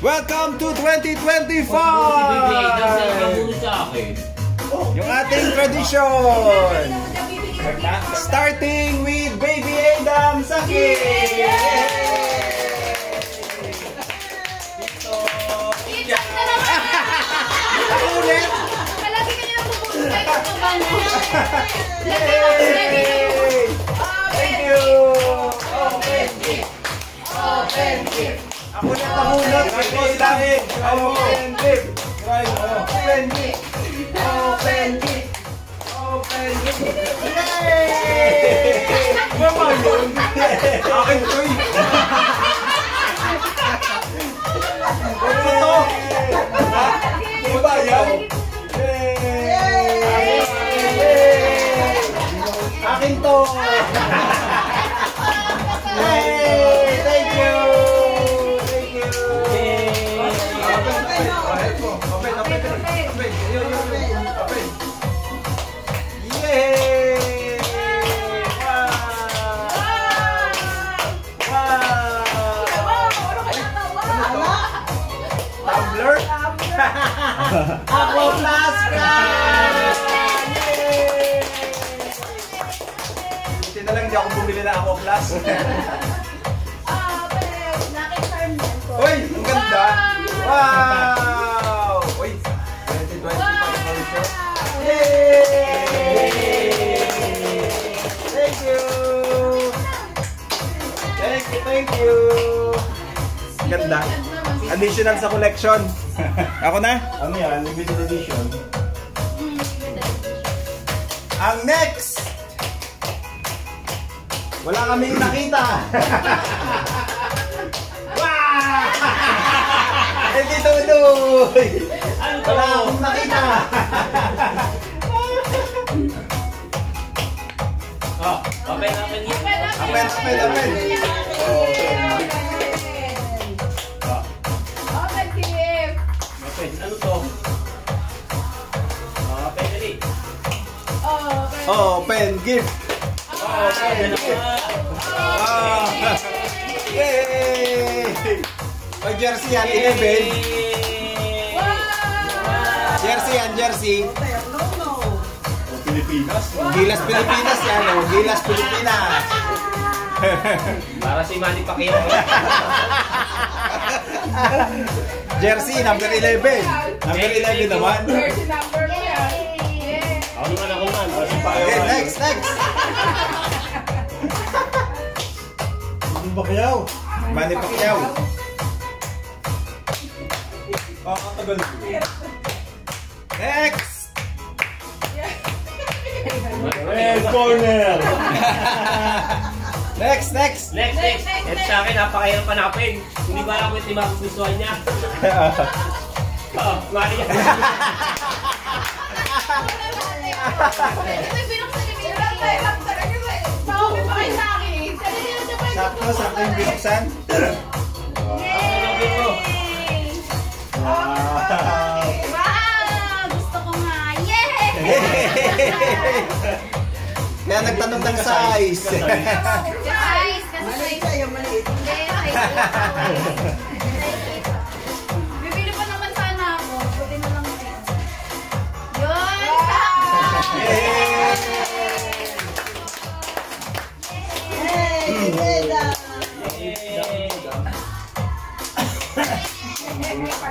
Welcome to 2025! Yung ating tradisyon! Starting with Baby Adam Saki! Ulit! Palagi ka nilang pupunta yung banda. Thank you! Open gift! Open gift! Ako na tahulot! Open gift! Open gift! Open gift! Open gift! Yay! Mama yun! Akin to eh! Ano to? Ano ba yan? Akin to! Yay! Thank you! Thank you! Open! Yay! Tumbler? Aqua Plus! Buti na lang hindi ako bumili na Aqua Plus. Uy! Ang ganda! Wow! Uy! 2025 version. Yay! Thank you! Thank you! Ang ganda! Additional sa collection. Ako na? Ano yan? Limited edition. Ang next! Wala kaming nakita! Wow! Hindi tuloy! Wala akong nakita! Oh, open. Open! Ano to? Open dali. Open gift! Yay! O jersey yan, 11. Jersey yan, jersey. Pilipinas. Gilas Pilipinas yan, o. Gilas Pilipinas. Para si Manny Pacquiao. Jersey, number 11. Number 11 naman. Jersey number mo yan. Ako naman. Okay, next. Manny Pacquiao. Manny Pacquiao. Tagal. Next! Red corner. Next! Next. Ito sa akin, napakahirap hanapin. Hindi ba alam kung hindi magugustuhan niya? Mali yan. Sakto yung binuksan. Gusto ko nga! Yay! Kaya nagtanong ng size. Guys, kasi size. Maliit. Bibili pa naman sana ako. Buti na lang rin. Yun!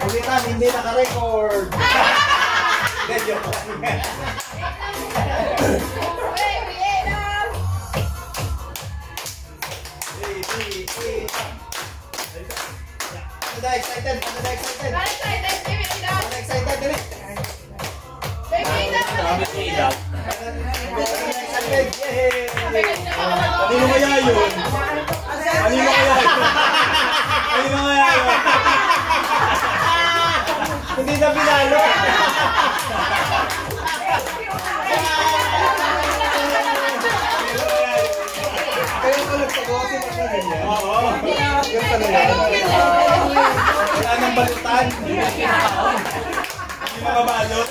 Ulitan, hindi naka-record. Excited. Kanino kaya yun? Hindi na pinalo. Kaya ko nagsagosin ako ganyan. Oo. Yung talaga. Wala nang balutan. Hindi makabalot.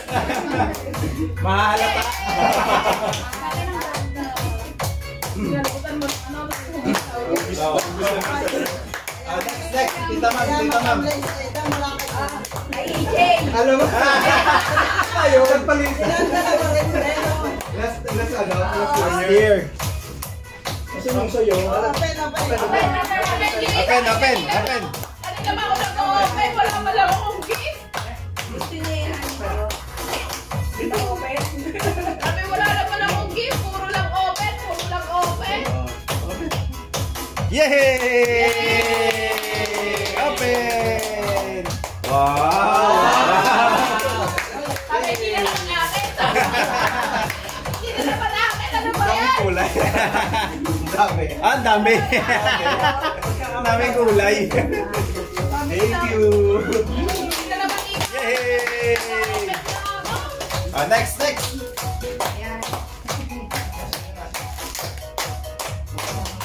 Mahalata. Next. Tita ma'am. Ay, EJ. Alam mo? Ayaw, nagpalitan. Last year. Kasi yung sa'yo, Open. Ano ka ba ako nag-open? Wala pa lang akong gift. Gusto niya yan. Sabi, wala na pala akong gift. Puro lang open. Yay! Open! Wow! Sabi, hindi na lang ang akin. Hindi na naman akin. Ano ba yan? Kulay. Dami. Ang dami. Ang daming kulay. Thank you. Hindi na naman ikaw. Yay! Next.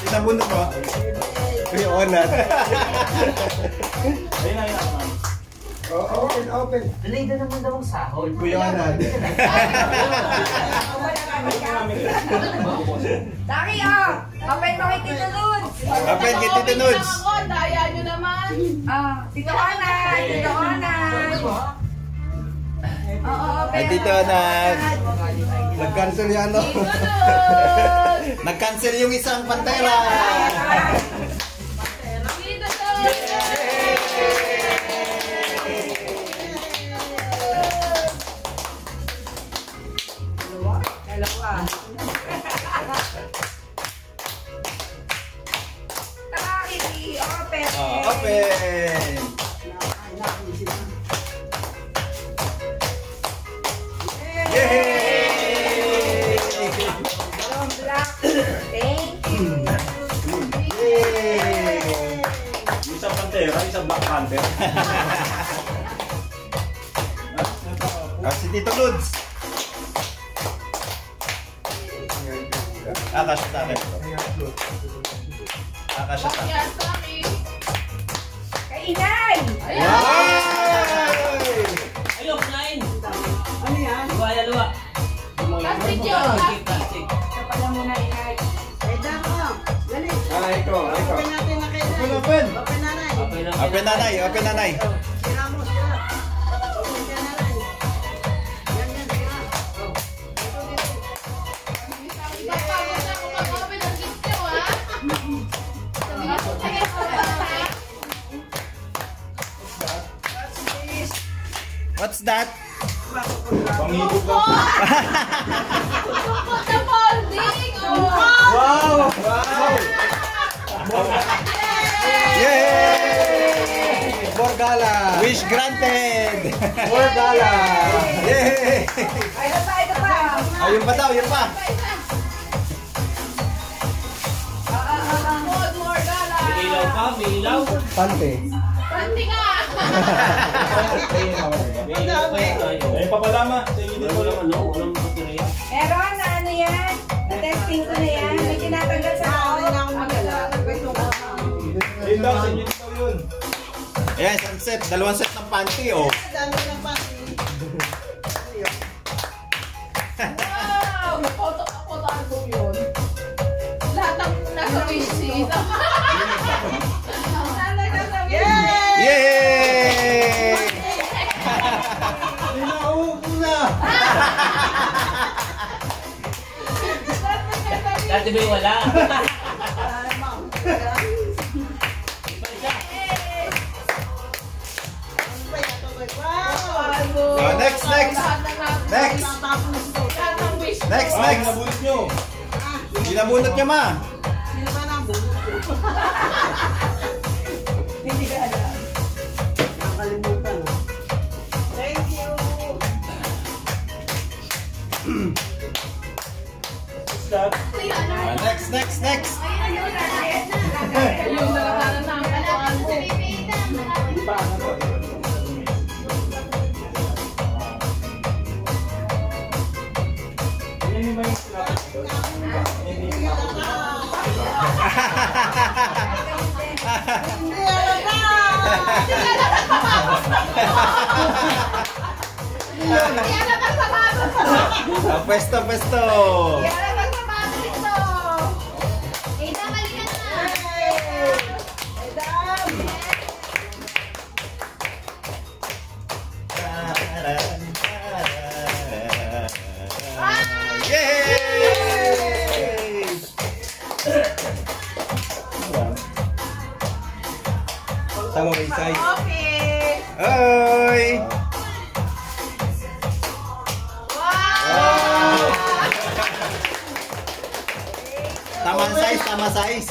Tinabunot mo. Kuya Onat. ayun. Open. Alay na naman daw ang sahod. Kuya Onat. Taki Open mo kay Tito Lods. Open kay Tito Lods. Ako, daya nyo naman. Tito Ana. Oo, open. Ay, Tito Onat. Nag-cancel yan, no? Tito Lods. Nag-cancel yung isang pantera. Tito Lods. Taki, open. Open. Yay! Thank you. Yay! Isang pantera, isang black panther. Si Tito Lods. Kasya sa akin. Kasya sa akin. Yes, Taki. Kay Inay. Ayan. Ayun, kunain. Ano yan? Luwa. Plastic yun. Plastic. Ito. Open. Open nanay. Ipapagod na ako mag-open ng gift nyo, ha? Sabi niyo po kayo. What's that? Pangibog Oh! lang. Bukod na folding! Oh! Wow! Yay! Borgala! Wish granted! Borgala! Yay! Ito pa! Ayun pa daw, yun pa! Fold more gala! May ilaw pa, may ilaw. Pante. Pandi nga! May ilaw pa yun. Ayun pa pala ma, sa inyo din po lang. Walang kapira yan. Meron na ano yan? Na-testing ko na yan. May tinatanggal sa loob. Ayun daw, sa inyo din daw yun. Ayan, isang set. Dalawang set ng panty, oh. Wow! Photo album yun. Lahat ng nasa wish sheet. Talaga sa wish sheet. Yay! Pinaupo na! Dati ba yung wala? Next. Next. Ay, nabulot nyo. Ginabunot niya, ma. What's that? Next. Yung nalakaran namin. Paano to? Yan yung may Yan ang kasama. Pwesto. Yan ang kasama nito. Ida, halika na. Tama may size. Okay. Oy! Wow! Tamang size, tama size.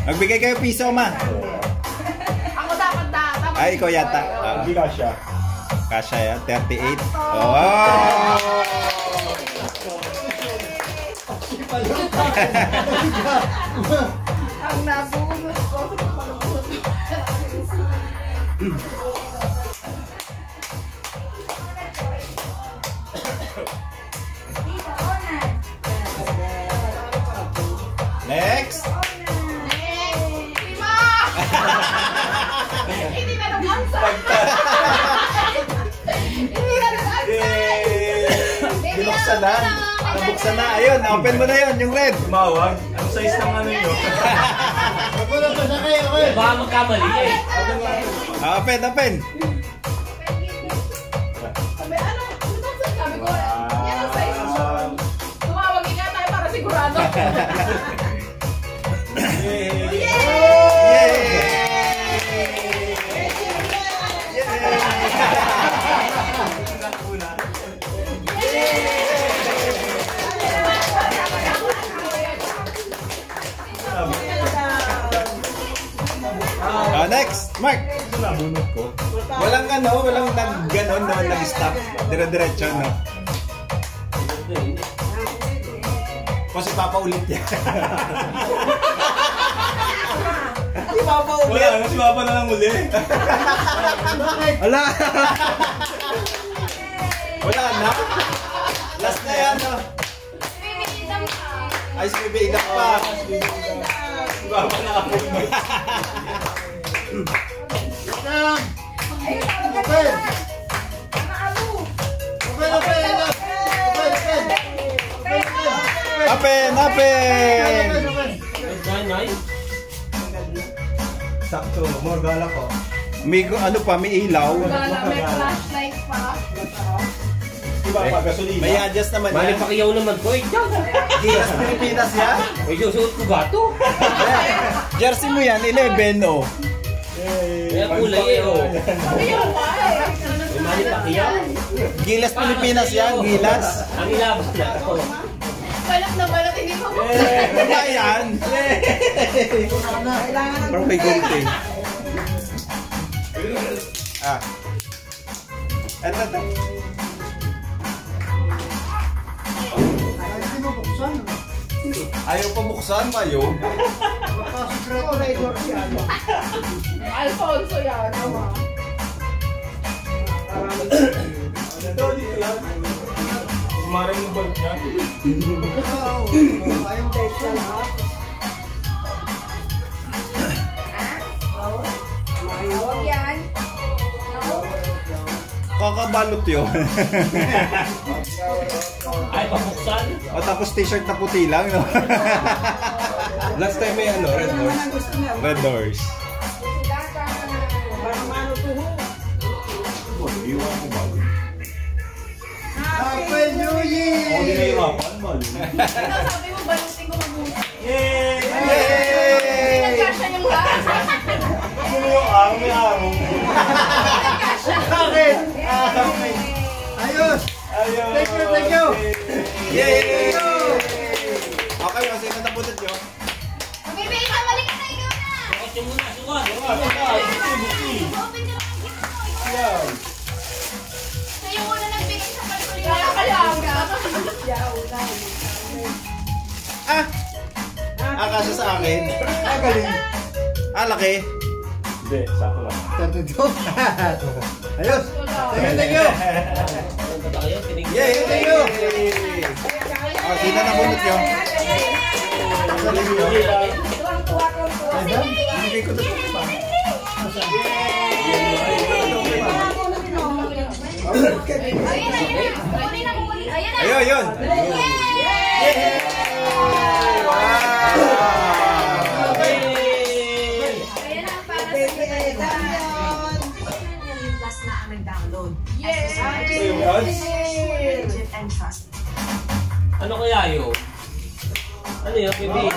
Magbigay kayo piso, ma. Ako dapat Ay, ikaw yata. Hindi ka siya. Kasha yan, 38. Oh! Ang nabunot ko. Next! Lima! Hindi na nag-answer. Hindi na nag-answer. Binuksan na. Nabuksan na. Ayun, open mo na yun, yung red. Tumawag. Ang size ng ano nyo? Baka magkamali eh. Open, open. Sabi, ano? Sabi ko, yan ang size mo. Tumawag nga tayo para sigurado. Next, Mark. Ito na, bunot ko. Walang ano, walang nag-ganon, no, nag-stop. Dire-diretso, no? Kasi papaulit yan. Hindi papaulit. Wala, si Papa na lang uli. Wala. Wala na. Last na yan, no? Ay, si Bebe Idak pa. Si Papa na ako. Open, open. Sakto, more gala ko. May ano pa, may ilaw. Gala, may flashlight pa. Si Papa, gasolina. May adjust naman Mali yan. pakiyaw naman ko eh. Gilas Pilipinas yan. May susuot ko gato. Jersey mo yan, 11, oh. Kaya kulay eh oh. Ayun, ay. May mali pakiyaw. Gilas Pilipinas yan, gilas. Ang ilabas na ako. Balak na balak, hindi pa mo. Wala yan. Parang may gunting. Ah. Ito. Ayaw pa buksan, mayo. Alfonso yan. Ito, dito lang. Sumarang yung bulb niya. Huwag yan. Kakabalot yun. Ay, pabuksan. O tapos t-shirt na puti lang, no? Last time may ano, red horse. Red doors. Iwan ko ba? Happy New Year! Ako din nahirapan, man. Ikaw sabi mo, balutin ko mabuti. Yay! Yay! Nagkasya yung lahat. Gusto yung araw, may araw. Bakit? Ayos! Ayun! Thank you, thank you! Yay! Okay, o sino na punod nyo? Bibig ka, balik ka na, ikaw na. Sukat yung muna, sukat. Open nyo lang yung mo. Yan! Kayo muna nagbigay sa pagkulina. Kaya Ah! Akasya sa akin. Galing! Laki. Hindi, sakto lang. Ayos! Thank you! Punta kayo, tinignan. Yay! Thank you! O, sino na punod nyo? Tuwang-tuwa ko. Bigay ko na ito pa. Ayun na, ayun na. Kunin na, kunin. Ayun na. Ayun, yun! Yay! Wow! Ayun na, para sa Plus na ang nag-download. Yes! Ayun, ads. Legit and trust. Ano kaya yun? Ano yun? Baby?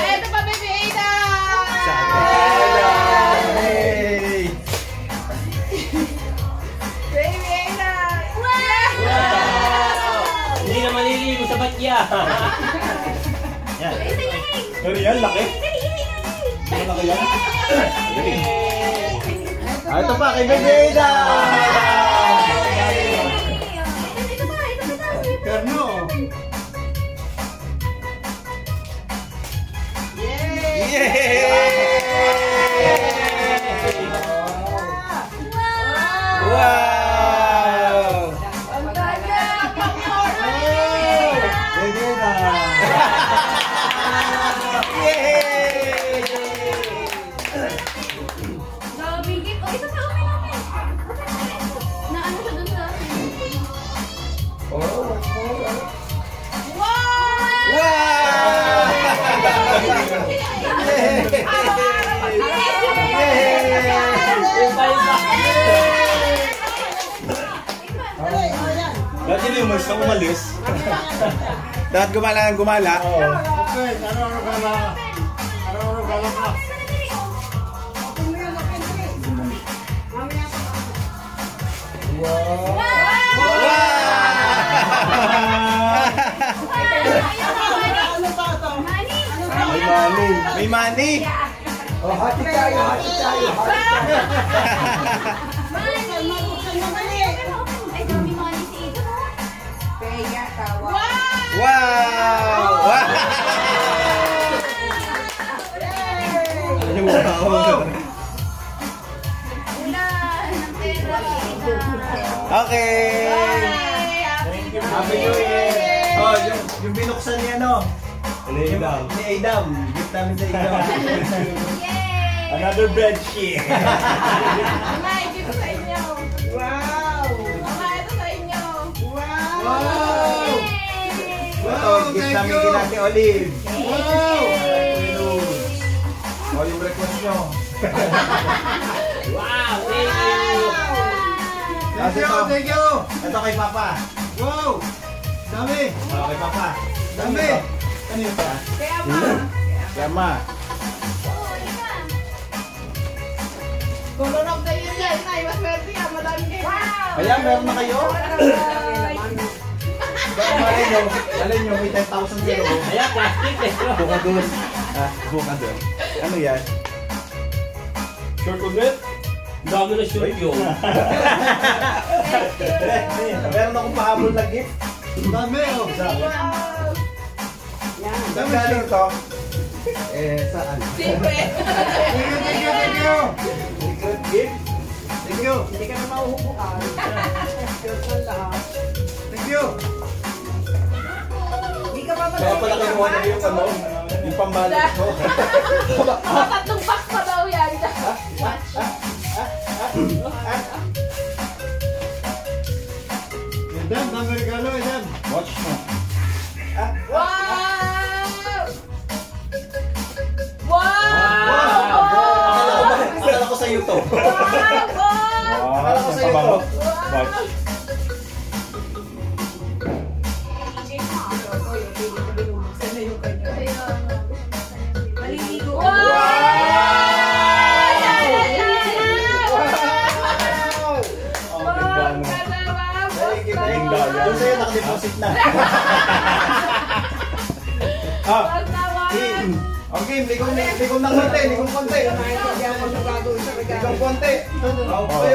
Ito pa, Baby Ada! Baby Ada! Hindi na maliligo sa batya. Yan. Pero yan, laki. Malaki yan. Ito pa, kay Bebeda! Terno! Wow! Ang ganda! Popcorn! Bebeda! Nabigit. Oh, ito pa, okay natin. Na ano siya dun sa akin? Wow! Dati hindi umalis na umalis. Dapat gumala ng gumala. May money. May money. Oh, hati tayo, hati tayo. Wow! Wow! Okay! Happy New Year! Oh, yung binuksan niya, no? Ni Adam. Gift namin sa Adam. Another bedsheet. Wow! Gift namin din natin, Olive. Wow! Oh, yung request nyo. Wow! Thank you! Thank you! Ito kay Papa. Wow! Dami! Oh, kay Papa. Dami! Ano yun pa? Kaya ma. Ayan, meron na kayo? Malay nyo, may 10,000 kilo. Ayan, plastic eh. Buka doon. Buka doon. Ano yan? Short ulit? Ang dami na shoot yun. Meron akong pahabol na gift. Dami! Oh! Saan galing to? Saan? Thank you! Secret gift? Thank you! Hindi ka na mauhubukan. Thank you! Hindi ka pa Kaya pala kinuha na yung ano, yung pambalot ko. Tatlong box pa daw yan. Yan, ang regalo, yan! Watch mo. Wow! Akala ko sa YouTube. Akala ko sa YouTube. Watch. maliligo. Doon sa'yo nakadeposit na. Okay, ligong ng konti, ligong konti. Ligong konti.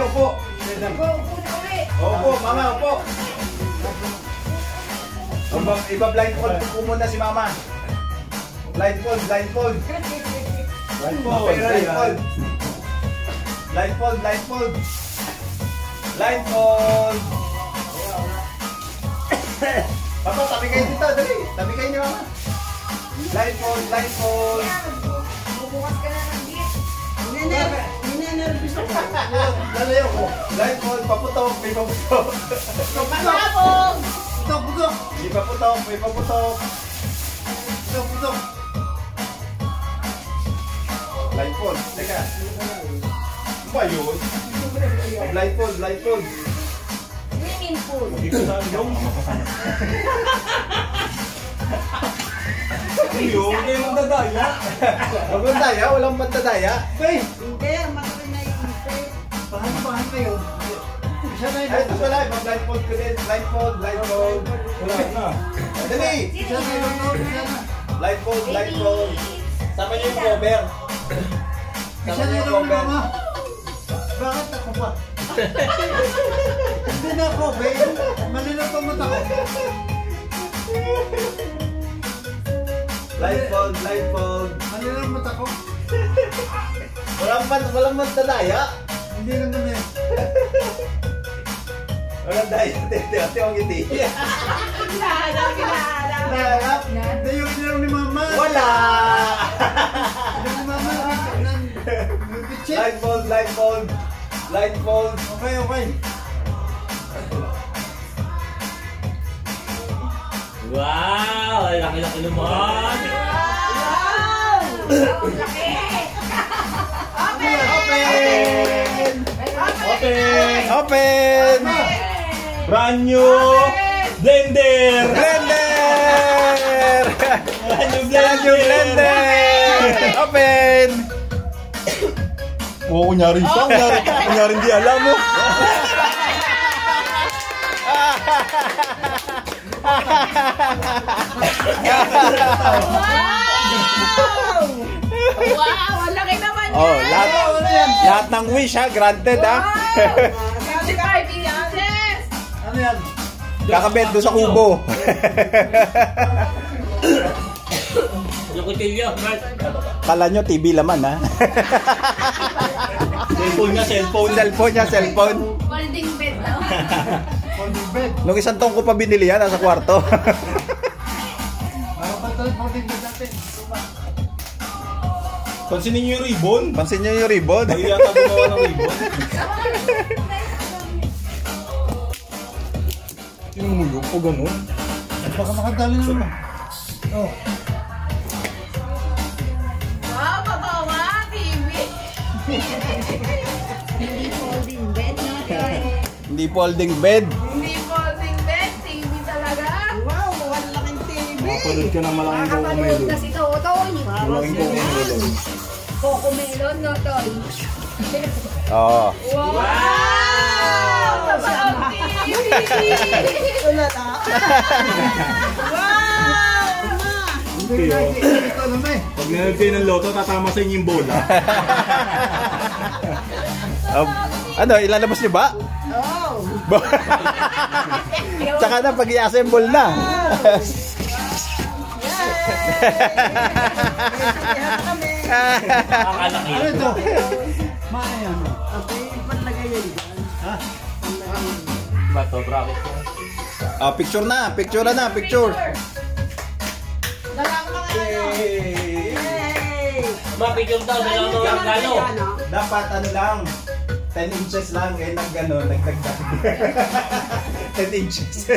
Upo. Opo, mama, opo. Iba-blindfold ko muna si mama. Blindfold. Blindfold. Papa, tabi kayo dito, dali. Tabi kayo ni mama. Blindfold. Bubukas ka na ng gift. Ninenervous ako. Lalayo ko. Blindfold, paputok, may paputok. Pasabog! Putok! May paputok. blindfold. Teka. Ano ba yun? Blindfold. Swimming pool. Yun, kayo magdadaya. Magdadaya? Walang magdadaya? Hindi, matagal na iisip. Pahan kayo. Isa na Ay, ito pala. Blindfold ko din. Blindfold. Wala na. Dali! Isa na yung isa na. Blindfold. Sama niyo yung cover. Isa na yung mama. Bakit ako pa? Hindi na ako, babe. Malinaw pa mata ko. Blindfold. Malinaw mata ko. Walang magdadaya. Hindi naman eh. Walang daya. Ate ang ngiti. Kinahanap. Hindi yung iniraw ni mama. Wala! Iniraw ni mama. Nag-check. Blindfold. Okay. Wow! Ay, laki-laki naman! Open! Brand new blender! Brand new blender! Open! Oo, kunyari siya. Kunyari hindi alam mo. Wow! Ang laki naman yan! Oh, lahat ng wish ha, granted ha. 55 inches! Ano yan? Kakabit doon sa kubo. Yung kutilyo, Mark. Kala nyo TV laman ha. Cellphone niya. Folding bed na. Folding bed. Nung isang tong ko pa binili yan, nasa kwarto. Ano pa ito? Folding bed natin. Pansinin nyo yung ribbon. Ay, yata gumawa ng ribbon. Yung mulog o ganun. Baka makadali naman. Oh. Wow! Babawa! TV! Hindi folding bed natin. Hindi folding bed. Hindi folding bed! TV talaga! Wow, wala laking TV. Mapanood ka ng malaking Makakapanood kasi ito, Toy! Malaking kukumelon. Coco Melon, no, Toy? Oo. Wow! Tabaang TV! Wala na. Wow! Hindi ko alam eh. Pag nanood kayo ng loto, tatama sa inyo yung bola. Ano, ilalabas niyo ba? Oh. Tsaka na, pag i-assemble na. Kakalaki. Ano ito? Maya yan. Bato, bracket. Picture na. Picture. Dala ko mga ano. Mapicture daw, dala mo ang galo. Dapat ano lang, 10 inches lang, eh, nagdagdag. 10 inches.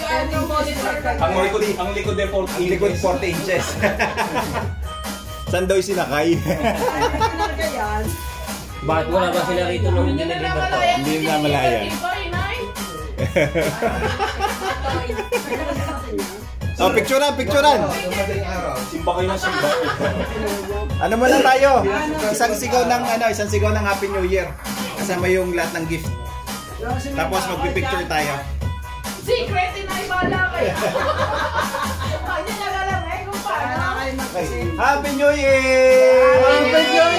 Ano, monitor ka. Ang likod ay 40 Ang likod 40 inches. Saan daw sinakay? Bakit wala ba sila rito nung Hindi na diniliver to? namalayan. Hindi na namalayan. Picturean. Simba kayo ng simba. Ano muna tayo? Isang sigaw ng Happy New Year. Kasama yung lahat ng gift. Tapos magpipicture tayo. Secret, inaibala kayo. Kanya nagalang eh kung paano. Happy New Year! Happy New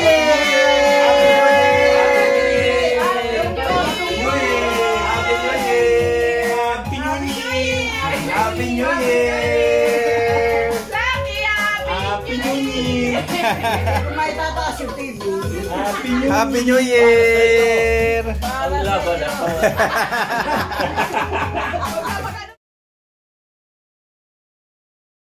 Happy New Year! Lucky, happy! May tataas yung TV. Happy New Year! Ang laban ako.